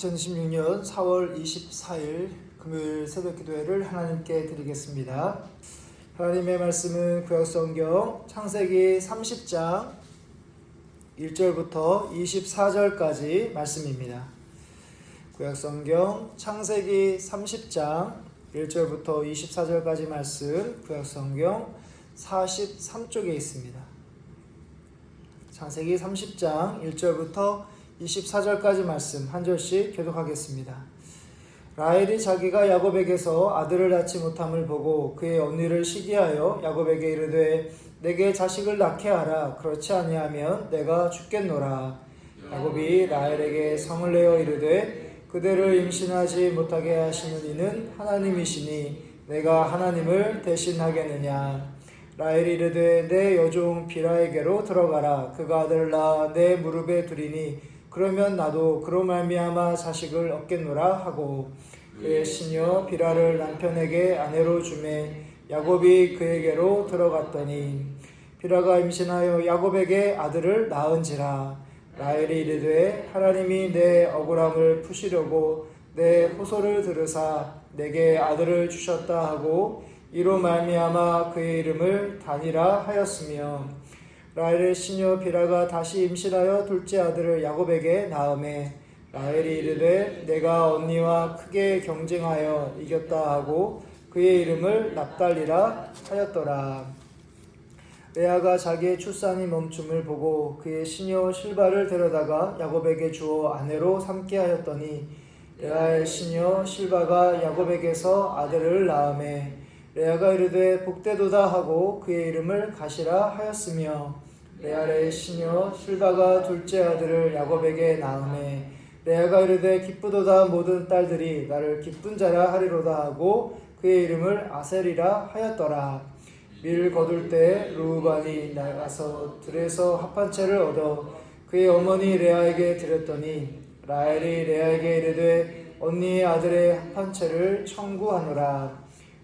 2026년 4월 24일 금요일 새벽 기도회를 하나님께 드리겠습니다. 하나님의 말씀은 구약성경 창세기 30장 1절부터 24절까지 말씀입니다. 구약성경 창세기 30장 1절부터 24절까지 말씀, 구약성경 43쪽에 있습니다. 창세기 30장 1절부터 24절까지 말씀 한 절씩 교독하겠습니다. 라헬이 자기가 야곱에게서 아들을 낳지 못함을 보고 그의 언니를 시기하여 야곱에게 이르되 내게 자식을 낳게 하라. 그렇지 아니하면 내가 죽겠노라. 야곱이 라헬에게 성을 내어 이르되 그대를 임신하지 못하게 하시는 이는 하나님이시니 내가 하나님을 대신하겠느냐. 라헬이 이르되 내 여종 비라에게로 들어가라. 그가 아들을 낳아 내 무릎에 두리니 그러면 나도 그로 말미암아 자식을 얻겠노라 하고 그의 시녀 비라를 남편에게 아내로 주매 야곱이 그에게로 들어갔더니 비라가 임신하여 야곱에게 아들을 낳은지라. 라헬이 이르되 하나님이 내 억울함을 푸시려고 내 호소를 들으사 내게 아들을 주셨다 하고 이로 말미암아 그의 이름을 다니라 하였으며 라헬의 시녀 비라가 다시 임신하여 둘째 아들을 야곱에게 낳음에 라헬이 이르되 내가 언니와 크게 경쟁하여 이겼다 하고 그의 이름을 납달리라 하였더라. 레아가 자기의 출산이 멈춤을 보고 그의 시녀 실바를 데려다가 야곱에게 주어 아내로 삼게 하였더니 레아의 시녀 실바가 야곱에게서 아들을 낳음에 레아가 이르되 복되도다 하고 그의 이름을 가시라 하였으며 레아의 시녀 실바가 둘째 아들을 야곱에게 낳음에 레아가 이르되 기쁘도다 모든 딸들이 나를 기쁜 자라 하리로다 하고 그의 이름을 아셀이라 하였더라. 밀을 거둘 때 르우반이 나가서 들에서 합한 채를 얻어 그의 어머니 레아에게 드렸더니 라헬이 레아에게 이르되 언니의 아들의 합한 채를 청구하노라.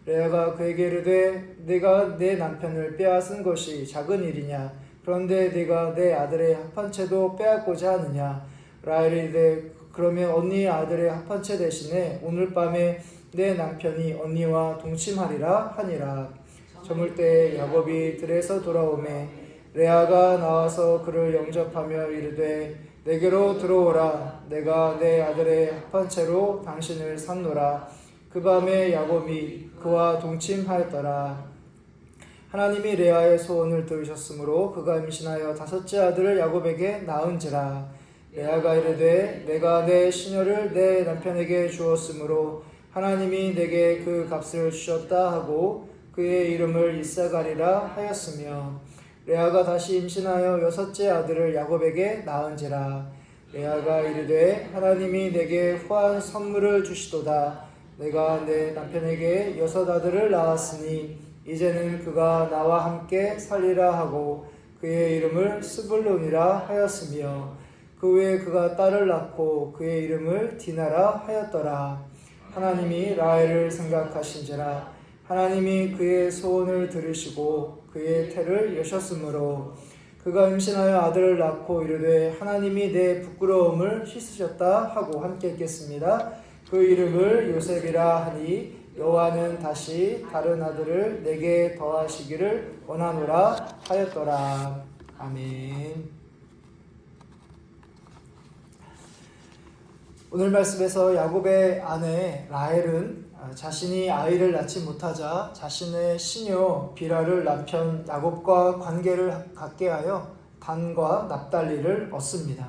레아가 그에게 이르되 네가 내 남편을 빼앗은 것이 작은 일이냐. 그런데 네가 내 아들의 합한 채도 빼앗고자 하느냐. 라헬이 이르되 그러면 언니의 아들의 합한 채 대신에 오늘 밤에 내 남편이 언니와 동침하리라 하니라. 저물 때 야곱이 들에서 돌아오매 레아가 나와서 그를 영접하며 이르되 내게로 들어오라. 내가 내 아들의 합한 채로 당신을 샀노라. 그 밤에 야곱이 그와 동침하였더라. 하나님이 레아의 소원을 들으셨으므로 그가 임신하여 다섯째 아들을 야곱에게 낳은지라. 레아가 이르되 내가 내 시녀를 내 남편에게 주었으므로 하나님이 내게 그 값을 주셨다 하고 그의 이름을 이사가리라 하였으며 레아가 다시 임신하여 여섯째 아들을 야곱에게 낳은지라. 레아가 이르되 하나님이 내게 후한 선물을 주시도다. 내가 내 남편에게 여섯 아들을 낳았으니 이제는 그가 나와 함께 살리라 하고 그의 이름을 스불론이라 하였으며 그 후에 그가 딸을 낳고 그의 이름을 디나라 하였더라. 하나님이 라헬을 생각하신지라. 하나님이 그의 소원을 들으시고 그의 태를 여셨으므로 그가 임신하여 아들을 낳고 이르되 하나님이 내 부끄러움을 씻으셨다 하고 함께 읽겠습니다. 그 이름을 요셉이라 하니 여호와는 다시 다른 아들을 내게 더하시기를 원하노라 하였더라. 아멘. 오늘 말씀에서 야곱의 아내 라헬은 자신이 아이를 낳지 못하자 자신의 시녀 비라를 남편 야곱과 관계를 갖게 하여 단과 납달리를 얻습니다.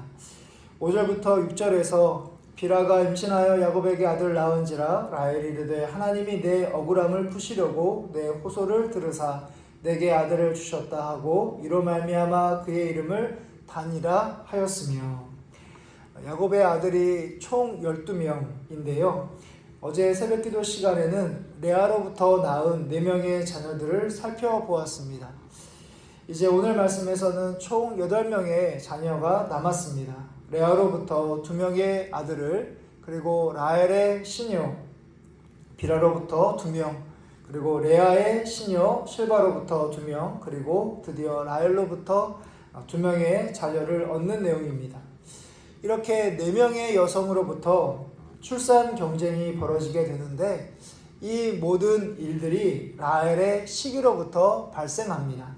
5절부터 6절에서 비라가 임신하여 야곱에게 아들을 낳은지라. 라헬이 이르되 하나님이 내 억울함을 푸시려고 내 호소를 들으사 내게 아들을 주셨다 하고 이로 말미암아 그의 이름을 단이라 하였으며. 야곱의 아들이 총 12명인데요. 어제 새벽기도 시간에는 레아로부터 낳은 4명의 자녀들을 살펴보았습니다. 이제 오늘 말씀에서는 총 8명의 자녀가 남았습니다. 레아로부터 2명의 아들을, 그리고 라헬의 시녀 비라로부터 2명, 그리고 레아의 시녀 실바로부터 2명, 그리고 드디어 라헬로부터 2명의 자녀를 얻는 내용입니다. 이렇게 4명의 여성으로부터 출산 경쟁이 벌어지게 되는데 이 모든 일들이 라헬의 시기로부터 발생합니다.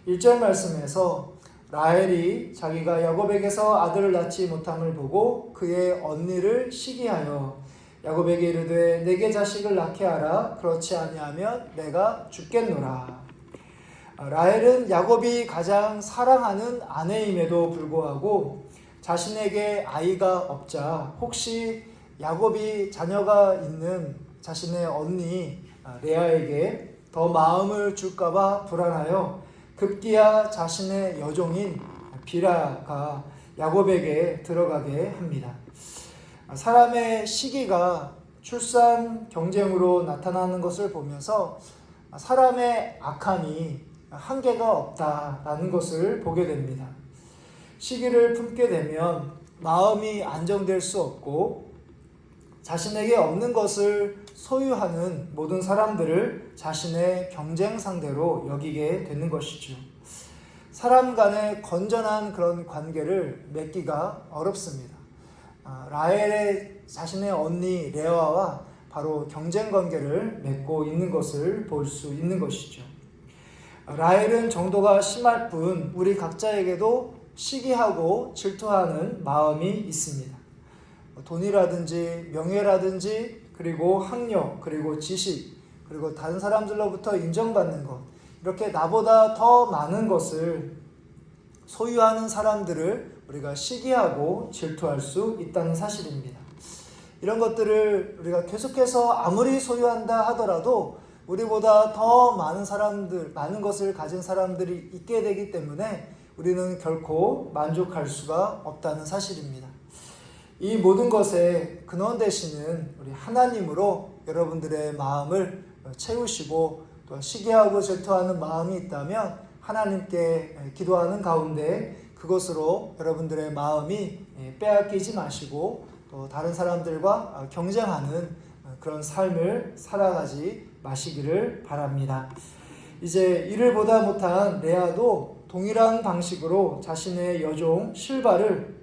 1절 말씀에서 라헬이 자기가 야곱에게서 아들을 낳지 못함을 보고 그의 언니를 시기하여 야곱에게 이르되 내게 자식을 낳게 하라. 그렇지 아니하면 내가 죽겠노라. 라헬은 야곱이 가장 사랑하는 아내임에도 불구하고 자신에게 아이가 없자 혹시 야곱이 자녀가 있는 자신의 언니 레아에게 더 마음을 줄까봐 불안하여 급기야 자신의 여종인 비라가 야곱에게 들어가게 합니다. 사람의 시기가 출산 경쟁으로 나타나는 것을 보면서 사람의 악함이 한계가 없다라는 것을 보게 됩니다. 시기를 품게 되면 마음이 안정될 수 없고 자신에게 없는 것을 소유하는 모든 사람들을 자신의 경쟁 상대로 여기게 되는 것이죠. 사람 간의 건전한 그런 관계를 맺기가 어렵습니다. 라헬의 자신의 언니 레아와 바로 경쟁 관계를 맺고 있는 것을 볼 수 있는 것이죠. 라헬은 정도가 심할 뿐 우리 각자에게도 시기하고 질투하는 마음이 있습니다. 돈이라든지 명예라든지 그리고 학력 그리고 지식 그리고 다른 사람들로부터 인정받는 것 이렇게 나보다 더 많은 것을 소유하는 사람들을 우리가 시기하고 질투할 수 있다는 사실입니다. 이런 것들을 우리가 계속해서 아무리 소유한다 하더라도 우리보다 더 많은 것을 가진 사람들이 있게 되기 때문에 우리는 결코 만족할 수가 없다는 사실입니다. 이 모든 것의 근원 되시는 우리 하나님으로 여러분들의 마음을 채우시고 또 시기하고 질투하는 마음이 있다면 하나님께 기도하는 가운데 그것으로 여러분들의 마음이 빼앗기지 마시고 또 다른 사람들과 경쟁하는 그런 삶을 살아가지 마시기를 바랍니다. 이제 이를 보다 못한 레아도 동일한 방식으로 자신의 여종 실바를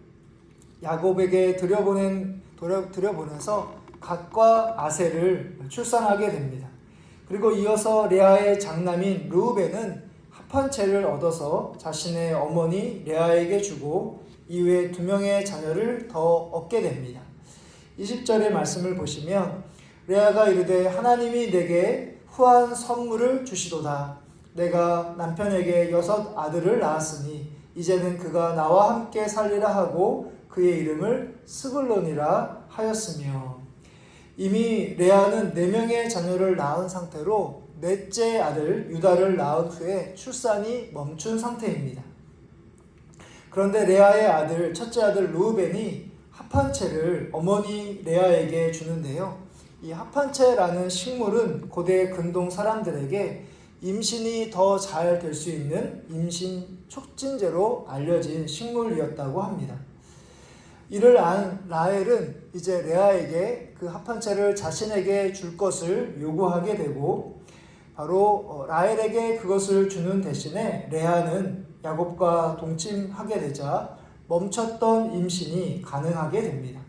야곱에게 들여보내서 갓과 아셀을 출산하게 됩니다. 그리고 이어서 레아의 장남인 르우벤은 합한 채를 얻어서 자신의 어머니 레아에게 주고 이후에 2명의 자녀를 더 얻게 됩니다. 20절의 말씀을 보시면 레아가 이르되 하나님이 내게 후한 선물을 주시도다. 내가 남편에게 6 아들을 낳았으니 이제는 그가 나와 함께 살리라 하고 그의 이름을 스불론이라 하였으며 이미 레아는 4명의 자녀를 낳은 상태로 넷째 아들 유다를 낳은 후에 출산이 멈춘 상태입니다. 그런데 레아의 아들 첫째 아들 르우벤이 합한채를 어머니 레아에게 주는데요. 이 합한채라는 식물은 고대 근동 사람들에게 임신이 더 잘 될 수 있는 임신 촉진제로 알려진 식물이었다고 합니다. 이를 안 라헬은 이제 레아에게 그 합한채를 자신에게 줄 것을 요구하게 되고 바로 라헬에게 그것을 주는 대신에 레아는 야곱과 동침하게 되자 멈췄던 임신이 가능하게 됩니다.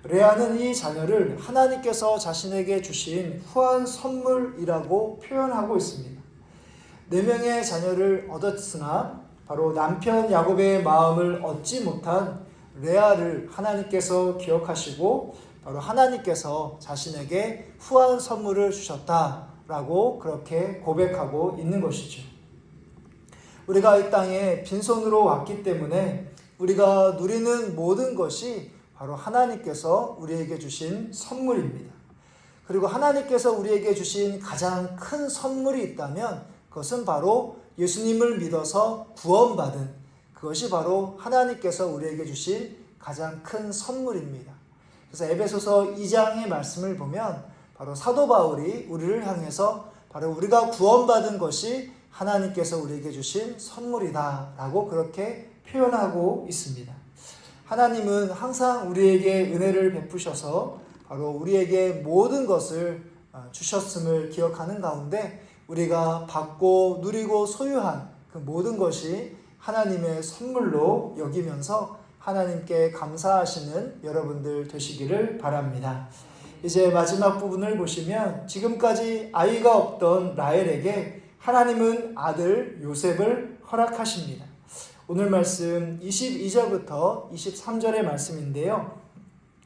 레아는 이 자녀를 하나님께서 자신에게 주신 후한 선물이라고 표현하고 있습니다. 4명의 자녀를 얻었으나 바로 남편 야곱의 마음을 얻지 못한 레아를 하나님께서 기억하시고 바로 하나님께서 자신에게 후한 선물을 주셨다라고 그렇게 고백하고 있는 것이죠. 우리가 이 땅에 빈손으로 왔기 때문에 우리가 누리는 모든 것이 바로 하나님께서 우리에게 주신 선물입니다. 그리고 하나님께서 우리에게 주신 가장 큰 선물이 있다면 그것은 바로 예수님을 믿어서 구원받은 그것이 바로 하나님께서 우리에게 주신 가장 큰 선물입니다. 그래서 에베소서 2장의 말씀을 보면 바로 사도 바울이 우리를 향해서 바로 우리가 구원받은 것이 하나님께서 우리에게 주신 선물이다 라고 그렇게 표현하고 있습니다. 하나님은 항상 우리에게 은혜를 베푸셔서 바로 우리에게 모든 것을 주셨음을 기억하는 가운데 우리가 받고 누리고 소유한 그 모든 것이 하나님의 선물로 여기면서 하나님께 감사하시는 여러분들 되시기를 바랍니다. 이제 마지막 부분을 보시면 지금까지 아이가 없던 라헬에게 하나님은 아들 요셉을 허락하십니다. 오늘 말씀 22절부터 23절의 말씀인데요.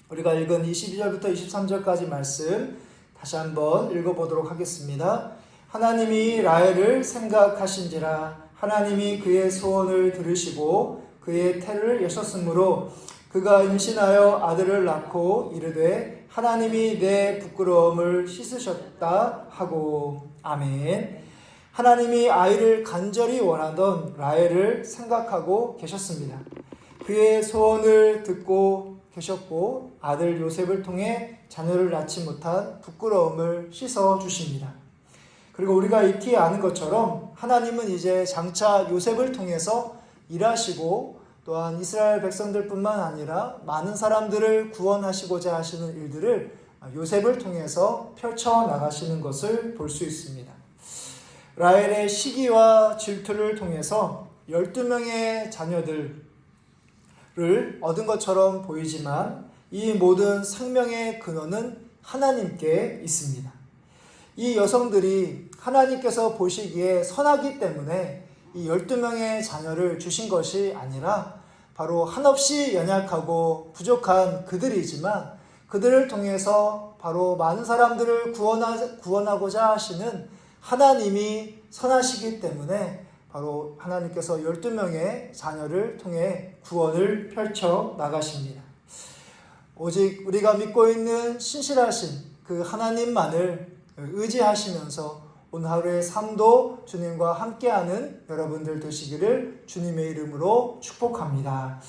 우리가 읽은 22절부터 23절까지 말씀 다시 한번 읽어보도록 하겠습니다. 하나님이 라헬을 생각하신지라 하나님이 그의 소원을 들으시고 그의 태를 여셨으므로 그가 임신하여 아들을 낳고 이르되 하나님이 내 부끄러움을 씻으셨다 하고. 아멘. 하나님이 아이를 간절히 원하던 라헬을 생각하고 계셨습니다. 그의 소원을 듣고 계셨고 아들 요셉을 통해 자녀를 낳지 못한 부끄러움을 씻어 주십니다. 그리고 우리가 익히 아는 것처럼 하나님은 이제 장차 요셉을 통해서 일하시고 또한 이스라엘 백성들뿐만 아니라 많은 사람들을 구원하시고자 하시는 일들을 요셉을 통해서 펼쳐나가시는 것을 볼 수 있습니다. 라헬의 시기와 질투를 통해서 12명의 자녀들을 얻은 것처럼 보이지만 이 모든 생명의 근원은 하나님께 있습니다. 이 여성들이 하나님께서 보시기에 선하기 때문에 이 12명의 자녀를 주신 것이 아니라 바로 한없이 연약하고 부족한 그들이지만 그들을 통해서 바로 많은 사람들을 구원하고자 하시는 하나님이 선하시기 때문에 바로 하나님께서 12명의 자녀를 통해 구원을 펼쳐 나가십니다. 오직 우리가 믿고 있는 신실하신 그 하나님만을 의지하시면서 오늘 하루의 삶도 주님과 함께하는 여러분들 되시기를 주님의 이름으로 축복합니다.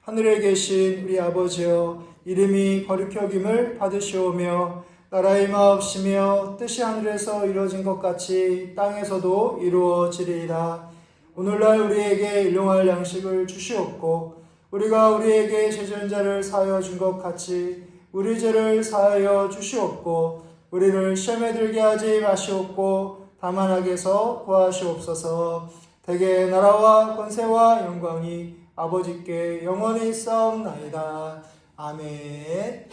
하늘에 계신 우리 아버지여, 이름이 거룩히 여김을 받으시오며 나라의 마옵시며 뜻이 하늘에서 이루어진 것 같이 땅에서도 이루어지리이다. 오늘날 우리에게 일용할 양식을 주시옵고 우리가 우리에게 죄지은 자를 사하여 준 것 같이 우리 죄를 사하여 주시옵고 우리를 시험에 들게 하지 마시옵고 다만 악에서 구하시옵소서. 대개 나라와 권세와 영광이 아버지께 영원히 있사옵나이다. 아멘.